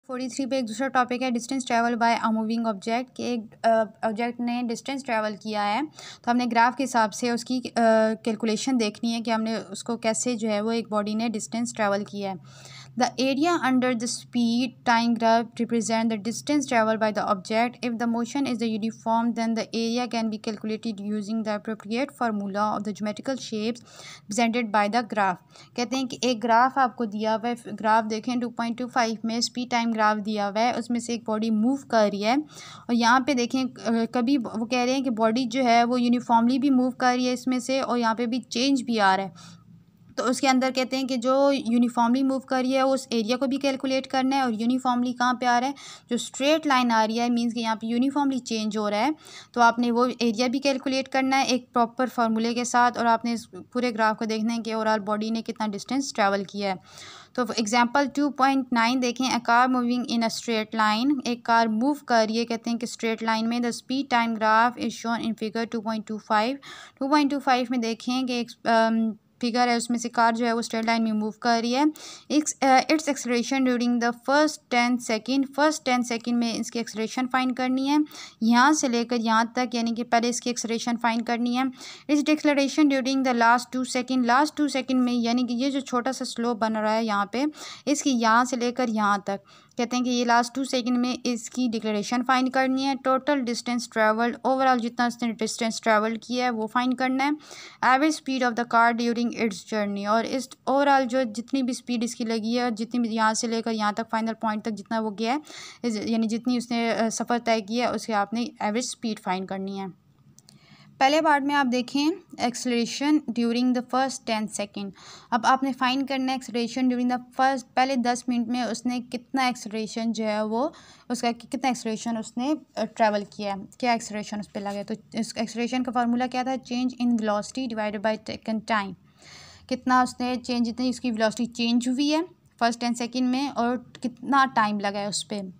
43 पे एक दूसरा टॉपिक है distance travel bye a moving object कि एक ऑब्जेक्ट ने डिस्टेंस ट्रैवल किया है तो हमने ग्राफ के हिसाब से उसकी कैलकुलेशन देखनी है कि हमने उसको कैसे जो है वो एक बॉडी ने डिस्टेंस ट्रैवल किया है। The area under the speed time graph represent the distance travel by the object. If the motion is the uniform then the area can be calculated using the appropriate formula of the geometrical shapes presented by the graph. कहते हैं कि एक graph आपको दिया हुआ है, graph देखें 2.25 में स्पीड टाइम ग्राफ दिया हुआ है, उसमें से एक बॉडी मूव कर रही है और यहाँ पे देखें कभी वो कह रहे हैं कि बॉडी जो है वो यूनिफॉर्मली भी मूव कर रही है इसमें से और यहाँ पे भी चेंज भी आ रहा है। तो उसके अंदर कहते हैं कि जो यूनिफॉर्मली मूव कर रही है उस एरिया को भी कैलकुलेट करना है और यूनिफॉर्मली कहाँ पे आ रहा है, जो स्ट्रेट लाइन आ रही है मींस कि यहाँ पे यूनिफॉर्मली चेंज हो रहा है, तो आपने वो एरिया भी कैलकुलेट करना है एक प्रॉपर फार्मूले के साथ और आपने इस पूरे ग्राफ को देखना है कि ओवरऑल बॉडी ने कितना डिस्टेंस ट्रैवल किया है। तो एग्जांपल 2.9 देखें, a car moving in a straight line, एक कार मूव कर रही है कहते हैं कि स्ट्रेट लाइन में। The speed time graph is shown in figure 2.25 में देखें कि एक फिगर है उसमें से कार जो है वो स्ट्रेट लाइन में मूव कर रही है। It's acceleration during the first 10 second में इसकी एक्सलेरेशन फाइंड करनी है यहाँ से लेकर यहाँ तक, यानी कि पहले इसकी एक्सलेरेशन फाइंड करनी है। It's acceleration during the last 2 second में, यानी कि ये जो छोटा सा स्लोप बन रहा है यहाँ पे इसकी यहाँ से लेकर यहाँ तक, कहते हैं कि ये लास्ट 2 सेकेंड में इसकी डिक्लेरेशन फाइंड करनी है। टोटल डिस्टेंस ट्रैवल्ड, ओवरऑल जितना उसने डिस्टेंस ट्रैवल किया है वो फाइंड करना है। Average speed of the car during its journey, और इस ओवरऑल जो जितनी भी स्पीड इसकी लगी है और जितनी भी यहाँ से लेकर यहाँ तक फाइनल पॉइंट तक जितना वो गया है, यानी जितनी उसने सफ़र तय किया है उसके आपने एवरेज स्पीड फाइंड करनी है। पहले पार्ट में आप देखें acceleration during the first 10 second. अब आपने फाइंड करना है एक्सलेरेशन ड्यूरिंग द फर्स्ट, पहले 10 मिनट में उसने कितना एक्सलेरेशन जो है वो उसका कितना एक्सलेरेशन उसने ट्रैवल किया है, क्या एक्सलेरेशन उस पर लगा। तो इस एक्सलेरेशन का फार्मूला क्या था, change in velocity divided by taken time. कितना उसने चेंज, जितनी उसकी वेलोसिटी चेंज हुई है फर्स्ट 10 सेकेंड में और कितना टाइम लगा है उस पर।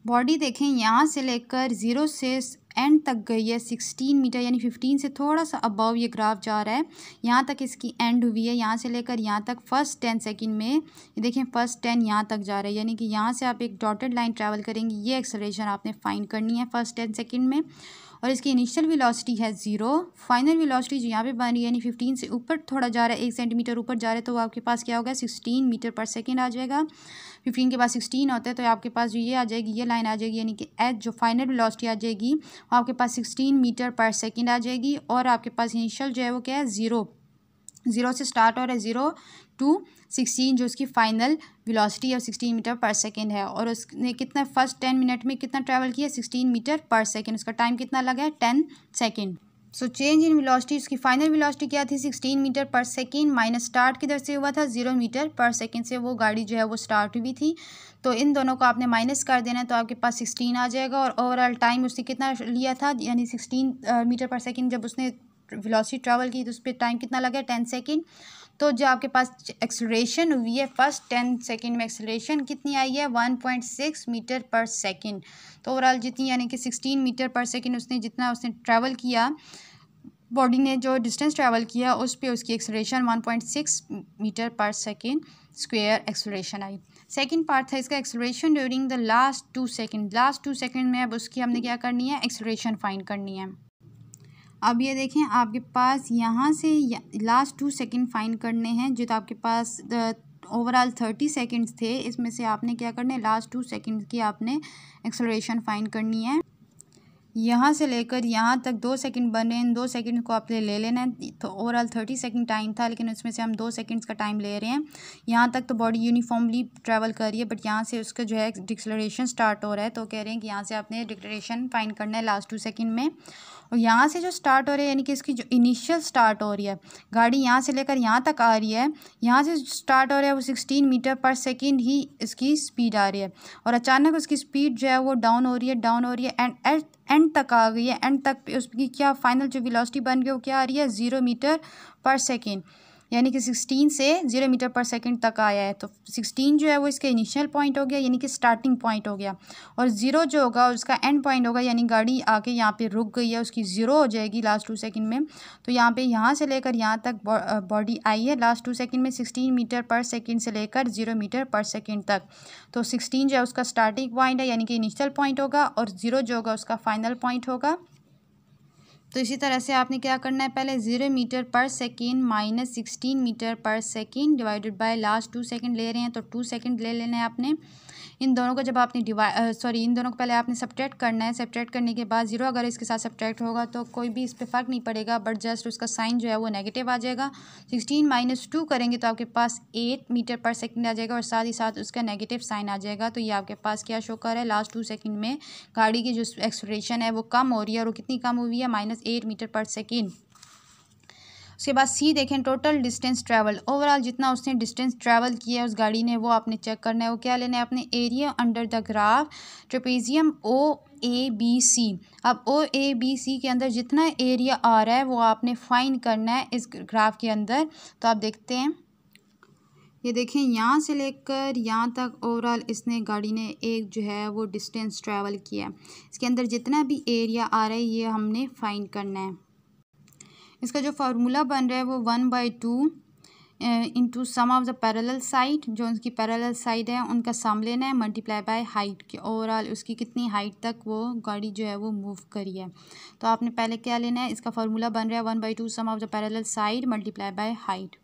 बॉडी देखें यहाँ से लेकर 0 से एंड तक गई है 16 मीटर, यानी 15 से थोड़ा सा अबव ये ग्राफ जा रहा है, यहाँ तक इसकी एंड हुई है। यहाँ से लेकर यहाँ तक फर्स्ट 10 सेकेंड में ये देखें फर्स्ट 10 यहाँ तक जा रहा है, यानी कि यहाँ से आप एक डॉटेड लाइन ट्रैवल करेंगे, ये एक्सेलरेशन आपने फाइंड करनी है फर्स्ट 10 सेकेंड में। और इसकी इनिशियल वेलोसिटी है 0, फाइनल वेलोसिटी जो यहाँ पे बन रही है यानी 15 से ऊपर थोड़ा जा रहा है, 1 सेंटीमीटर ऊपर जा रहा है, तो आपके पास क्या होगा 16 मीटर पर सेकेंड आ जाएगा। 15 के बाद 16 होता है तो आपके पास जो ये आ जाएगी, ये लाइन आ जाएगी, यानी कि एच जो फाइनल वेलोसिटी आ जाएगी वो आपके पास 16 मीटर पर सेकेंड आ जाएगी। और आपके पास इनिशियल जो है वो क्या है 0 से स्टार्ट हो रहा है 0 to 16, जो उसकी फाइनल वेलोसिटी है 16 मीटर पर सेकेंड है। और उसने कितना फर्स्ट 10 मिनट में कितना ट्रैवल किया 16 मीटर पर सेकेंड, उसका टाइम कितना लगा है 10 second. So change in velocity, उसकी फाइनल वेलोसिटी क्या थी 16 मीटर पर सेकेंड, माइनस स्टार्ट किधर से हुआ था 0 मीटर पर सेकेंड से वो गाड़ी जो है वो स्टार्ट हुई थी, तो इन दोनों को आपने माइनस कर देना है तो आपके पास 16 आ जाएगा। और ओवरऑल टाइम उसने कितना लिया था, यानी 16 मीटर पर सेकेंड जब उसने वेलोसिटी ट्रैवल की तो उस पर टाइम कितना लगा 10 सेकेंड। तो जो आपके पास एक्सेलरेशन हुई है फर्स्ट 10 सेकेंड में एक्सेलरेशन कितनी आई है 1.6 मीटर पर सेकेंड। तो ओवरऑल जितनी यानी कि 16 मीटर पर सेकेंड उसने जितना उसने ट्रैवल किया, बॉडी ने जो डिस्टेंस ट्रैवल किया उस पर उसकी एक्सेलरेशन 1.6 मीटर पर सेकेंड स्क्वायर एक्सेलरेशन आई। सेकंड पार्ट था इसका acceleration during the last 2 second. Last 2 second में अब उसकी हमने क्या करनी है एक्सेलरेशन फाइंड करनी है। अब ये देखें आपके पास यहाँ से लास्ट 2 सेकेंड फाइंड करने हैं, जो तो आपके पास ओवरऑल 30 सेकेंड्स थे, इसमें से आपने क्या करना है लास्ट 2 सेकेंड की आपने एक्सेलरेशन फाइंड करनी है। यहाँ से लेकर यहाँ तक 2 सेकंड बने, इन 2 सेकंड को आपने ले लेना है। तो ओवरऑल 30 सेकंड टाइम था लेकिन उसमें से हम 2 सेकंड्स का टाइम ले रहे हैं। यहाँ तक तो बॉडी यूनिफॉर्मली ट्रैवल कर रही है, बट यहाँ से उसका जो है डिक्लेरेशन स्टार्ट हो रहा है, तो कह रहे हैं कि यहाँ से आपने डिक्लेरेशन फाइंड करना है लास्ट 2 सेकंड में। और यहाँ से जो स्टार्ट हो रहा है यानी कि इसकी जो इनिशियल स्टार्ट हो रही है, गाड़ी यहाँ से लेकर यहाँ तक आ रही है, यहाँ से स्टार्ट हो रहा है वो 16 मीटर पर सेकेंड ही इसकी स्पीड आ रही है, और अचानक उसकी स्पीड जो है वो डाउन हो रही है एंड तक आ गई है। एंड तक उसकी क्या फाइनल जो वेलोसिटी बन गई वो क्या आ रही है 0 मीटर पर सेकेंड। यानी कि 16 से 0 मीटर पर सेकंड तक आया है। तो 16 जो है वो इसका इनिशियल पॉइंट हो गया, यानी कि स्टार्टिंग पॉइंट हो गया, और 0 जो होगा उसका एंड पॉइंट होगा, यानी गाड़ी आके यहाँ पे रुक गई है, उसकी 0 हो जाएगी लास्ट 2 सेकंड में। तो यहाँ पे यहाँ से लेकर यहाँ तक बॉडी आई है लास्ट 2 सेकंड में 16 मीटर पर सेकंड से लेकर 0 मीटर पर सेकंड तक। तो 16 जो है उसका स्टार्टिंग पॉइंट है, यानी कि इनिशियल पॉइंट होगा, और 0 जो होगा उसका फाइनल पॉइंट होगा। तो इसी तरह से आपने क्या करना है, पहले 0 मीटर पर सेकेंड माइनस 16 मीटर पर second divided by last 2 second ले रहे हैं, तो 2 सेकेंड ले लेना है आपने। इन दोनों को जब आपने इन दोनों को पहले आपने सब्ट्रैक्ट करना है। सब्ट्रैक्ट करने के बाद 0 अगर इसके साथ सब्ट्रैक्ट होगा तो कोई भी इस पर फ़र्क नहीं पड़ेगा, बट जस्ट उसका साइन जो है वो नेगेटिव आ जाएगा। 16 माइनस 2 करेंगे तो आपके पास 8 मीटर पर सेकेंड आ जाएगा, और साथ ही साथ उसका नेगेटिव साइन आ जाएगा। तो ये आपके पास क्या शो कर रहा है, लास्ट 2 सेकेंड में गाड़ी की जो एक्सेलरेशन है वो कम हो रही है, और वो कितनी कम हुई है, -8 मीटर पर सेकेंड। उसके बाद सी देखें, टोटल डिस्टेंस ट्रैवल, ओवरऑल जितना उसने डिस्टेंस ट्रैवल किया है उस गाड़ी ने, वो आपने चेक करना है। वो क्या लेना है अपने, area under the graph trapezium OABC। अब OABC के अंदर जितना एरिया आ रहा है वो आपने फाइंड करना है इस ग्राफ के अंदर। तो आप देखते हैं, ये देखें यहाँ से लेकर यहाँ तक ओवरऑल इसने गाड़ी ने एक जो है वो डिस्टेंस ट्रैवल किया है। इसके अंदर जितना भी एरिया आ रहा है ये हमने फाइंड करना है। इसका जो फार्मूला बन रहा है वो 1/2 into sum of the parallel side, जो उसकी पैरेलल साइड है उनका सम लेना है, मल्टीप्लाई बाय हाइट के, ओवरऑल उसकी कितनी हाइट तक वो गाड़ी जो है वो मूव करी है। तो आपने पहले क्या लेना है, इसका फार्मूला बन रहा है 1/2 sum of the parallel side multiply by height.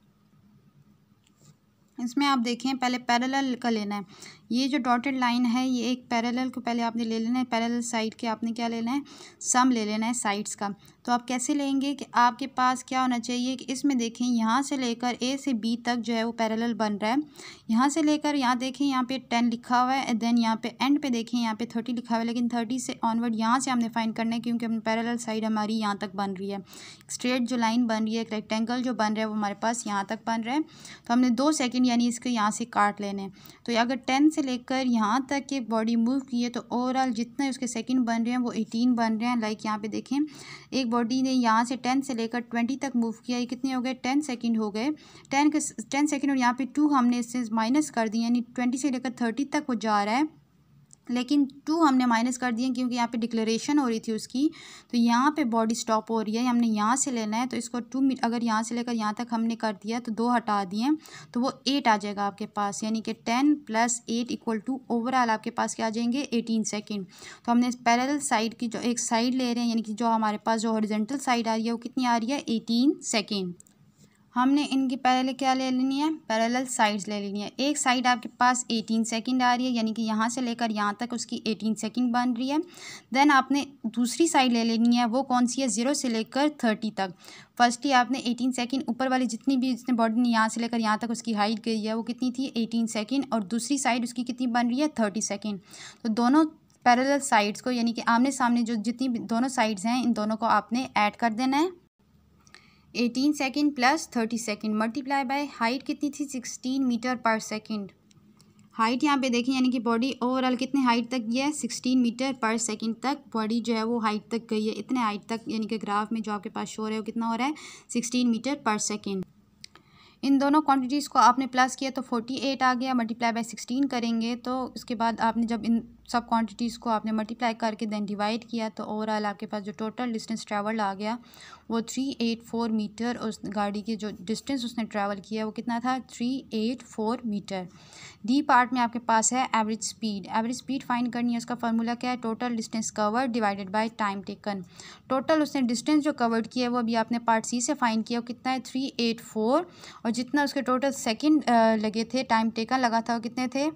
इसमें आप देखें पहले पैरेलल का लेना है, ये जो डॉटेड लाइन है ये एक पैरेलल को पहले आपने ले लेना है, पैरेलल साइड के आपने क्या लेना है, सम ले लेना है साइड्स का। तो आप कैसे लेंगे कि आपके पास क्या होना चाहिए कि इसमें देखें यहाँ से लेकर A से B तक जो है वो पैरेलल बन रहा है, यहाँ से लेकर यहाँ देखें यहाँ पे 10 लिखा हुआ है, देन यहाँ पे एंड पे देखें यहाँ पे 30 लिखा हुआ है, लेकिन 30 से ऑनवर्ड यहाँ से हमने फाइंड करना है, क्योंकि अपनी पैरेलल साइड हमारी यहाँ तक बन रही है। स्ट्रेट जो लाइन बन रही है, एक रेक्टेंगल जो बन रहा है वो हमारे पास यहाँ तक बन रहा है। तो हमने 2 सेकेंड यानी इसको यहाँ से काट लेने हैं। तो अगर 10 से लेकर यहाँ तक एक बॉडी मूव की है तो ओवरऑल जितने उसके सेकंड बन रहे हैं वो 18 बन रहे हैं। लाइक यहाँ पे देखें एक बॉडी ने यहाँ से 10 से लेकर 20 तक मूव किया, ये कितने हो गए, 10 सेकंड हो गए। 10 सेकंड, और यहाँ पे 2 हमने इससे माइनस कर दिए, यानी 20 से लेकर 30 तक वो जा रहा है, लेकिन 2 हमने माइनस कर दिए क्योंकि यहाँ पे डिक्लेरेशन हो रही थी उसकी। तो यहाँ पे बॉडी स्टॉप हो रही है, हमने यहाँ से लेना है। तो इसको 2 अगर यहाँ से लेकर यहाँ तक हमने कर दिया तो 2 हटा दिए तो वो 8 आ जाएगा आपके पास, यानी कि 10 + 8 = ओवरऑल आपके पास क्या आ जाएंगे, 18 सेकेंड। तो हमने पैरेलल साइड की जो एक साइड ले रहे हैं, यानी कि जो हमारे पास जो हॉरिजॉन्टल साइड आ रही है वो कितनी आ रही है, 18 सेकेंड। हमने इनकी पहले क्या ले लेनी है, पैरेलल साइड्स ले लेनी है। एक साइड आपके पास 18 सेकंड आ रही है, यानी कि यहाँ से लेकर यहाँ तक उसकी 18 सेकंड बन रही है। देन आपने दूसरी साइड ले लेनी है, वो कौन सी है, 0 से लेकर 30 तक। फर्स्टली आपने 18 सेकंड, ऊपर वाली जितनी बॉडी यहाँ से लेकर यहाँ तक उसकी हाइट गई है वो कितनी थी, 18 सेकंड, और दूसरी साइड उसकी कितनी बन रही है, 30 सेकंड। तो दोनों पैरेलल साइड्स को, यानी कि आमने सामने जो जितनी दोनों साइड्स हैं इन दोनों को आपने ऐड कर देना है। 18 second + 30 second multiply by height कितनी थी, 16 मीटर पर सेकेंड। हाइट यहाँ पे देखें, यानी कि बॉडी ओवरऑल कितने हाइट तक गई है, 16 मीटर पर सेकेंड तक बॉडी जो है वो हाइट तक गई है। इतने हाइट तक, यानी कि ग्राफ में जो आपके पास शो है वो कितना हो रहा है, 16 मीटर पर सेकेंड। इन दोनों क्वांटिटीज़ को आपने प्लस किया तो 48 आ गया, मल्टीप्लाई बाय 16 करेंगे तो उसके बाद आपने जब इन सब क्वांटिटीज़ को आपने मल्टीप्लाई करके देन डिवाइड किया तो ओवरऑल आपके पास जो टोटल डिस्टेंस ट्रैवल आ गया वो 384 मीटर। उस गाड़ी की जो डिस्टेंस उसने ट्रैवल किया वो कितना था, 384 मीटर। डी पार्ट में आपके पास है average speed. Average speed find करनी है, उसका फार्मूला क्या है, total distance covered divided by time taken. Total उसने डिस्टेंस जो कवर्ड किया है वो अभी आपने पार्ट सी से फाइंड किया, वो कितना है, 384, और जितना उसके टोटल सेकेंड लगे थे, टाइम टेकन लगा था, वो कितने थे।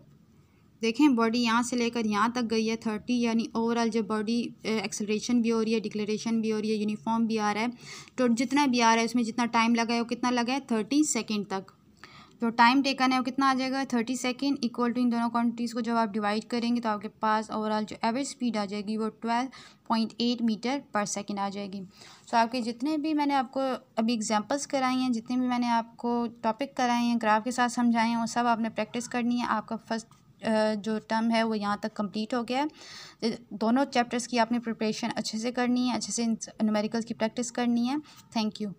देखें बॉडी यहाँ से लेकर यहाँ तक गई है 30, यानी ओवरऑल जो बॉडी एक्सेलरेशन भी हो रही है, डिक्लेरेशन भी हो रही है, यूनिफॉर्म भी आ रहा है, तो जितना भी आ रहा है उसमें जितना टाइम लगा है वो कितना लगा है, 30 सेकेंड तक। जो टाइम टेकन है वो कितना आ जाएगा, 30 सेकेंड इक्वल टू इन दोनों क्वांटिटीज़ को जब आप डिवाइड करेंगे तो आपके पास ओवरऑल जो एवरेज स्पीड आ जाएगी वो 12.8 मीटर पर सेकेंड आ जाएगी। सो आपके जितने भी मैंने आपको अभी एग्जांपल्स कराई हैं, जितने भी मैंने आपको टॉपिक कराए हैं, ग्राफ के साथ समझाए हैं, वो सब आपने प्रैक्टिस करनी है। आपका फर्स्ट जो टर्म है वो यहाँ तक कंप्लीट हो गया है। दोनों चैप्टर्स की आपने प्रिपरेशन अच्छे से करनी है, अच्छे से न्यूमेरिकल्स की प्रैक्टिस करनी है। Thank you.